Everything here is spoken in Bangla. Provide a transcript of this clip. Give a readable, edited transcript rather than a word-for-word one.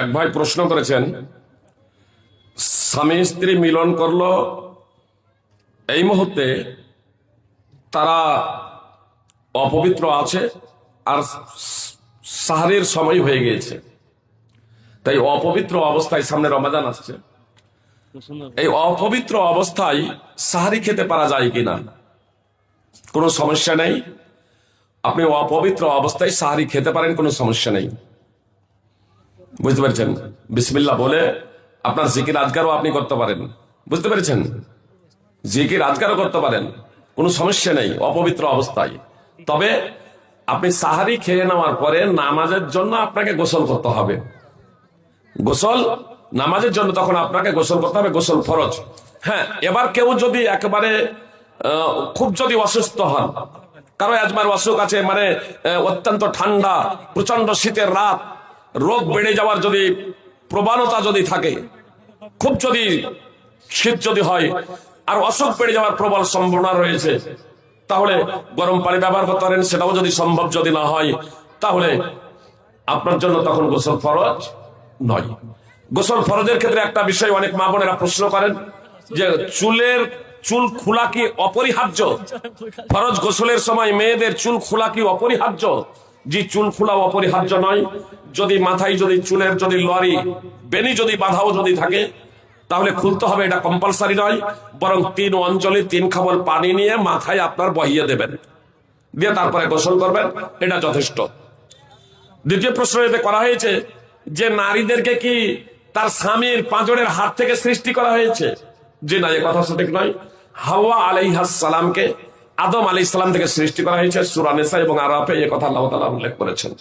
এক ভাই প্রশ্ন করেছেন, স্বামী স্ত্রী মিলন করলো, এই মুহূর্তে তারা অপবিত্র আছে আর সাহারির সময় হয়ে গিয়েছে, তাই অপবিত্র অবস্থায় সামনে রমাদান আসছে, এই অপবিত্র অবস্থায় সাহারি খেতে পারা যায় কিনা? কোনো সমস্যা নেই, আপনি অপবিত্র অবস্থায় সাহারি খেতে পারেন, কোনো সমস্যা নেই। বুঝতে পেরেছেন? বিসমিল্লাহ বলে আপনার জিকির আজকারও আপনি করতে পারেন। বুঝতে পেরেছেন? জিকির আজকারও করতে পারেন, কোনো সমস্যা নেই অপবিত্র অবস্থায়। তবে আপনি সাহারি খেয়ে নেওয়ার পরে নামাজের জন্য আপনাকে গোসল করতে হবে। গোসল নামাজের জন্য তখন আপনাকে গোসল করতে হবে, গোসল ফরজ। হ্যাঁ, এবার কেউ যদি একেবারে খুব যদি অসুস্থ হন, কারো আজমার অসুখ আছে, মানে অত্যন্ত ঠান্ডা, প্রচন্ড শীতের রাত, রোগ বেড়ে যাওয়ার যদি প্রবণতা যদি থাকে, খুব যদি শীত যদি হয় আর অসুখ বেড়ে যাওয়ার প্রবল সম্ভাবনা রয়েছে, তাহলে গরম পানি ব্যবহার করতে পারেন। সেটাও যদি সম্ভব যদি না হয়, তাহলে আপনার জন্য তখন গোসল ফরজ নয়। গোসল ফরজের ক্ষেত্রে একটা বিষয় অনেক মা বোনেরা প্রশ্ন করেন যে চুল খোলা কি অপরিহার্য? ফরজ গোসলের সময় মেয়েদের চুল খোলা কি অপরিহার্য? জি, চুল খোলা অপরিহার্য নয়। যদি মাথায় যদি চুলের যদি লরি বেনি যদি বাঁধাও যদি থাকে, তাহলে খুলতে হবে, এটা কম্পালসারি নয়। বরং 3 অঞ্চলে 3 খাবল পানি নিয়ে মাথায় আপনার বহিয়ে দেবেন, দিয়ে তারপরে গোসল করবেন, এটা যথেষ্ট। দ্বিতীয় প্রশ্ন এতে করা হয়েছে যে নারীদেরকে কি তার স্বামীর পাঁজরের হাত থেকে সৃষ্টি করা হয়েছে? জি না, এ কথা সঠিক নয়। হাওয়া আলাইহিস সালামকে আদম আলাইহিস সালাম থেকে সৃষ্টি করা হয়েছে। সূরা নিসা এবং আরাফে এ কথা আল্লাহ তাআলা উল্লেখ করেছেন।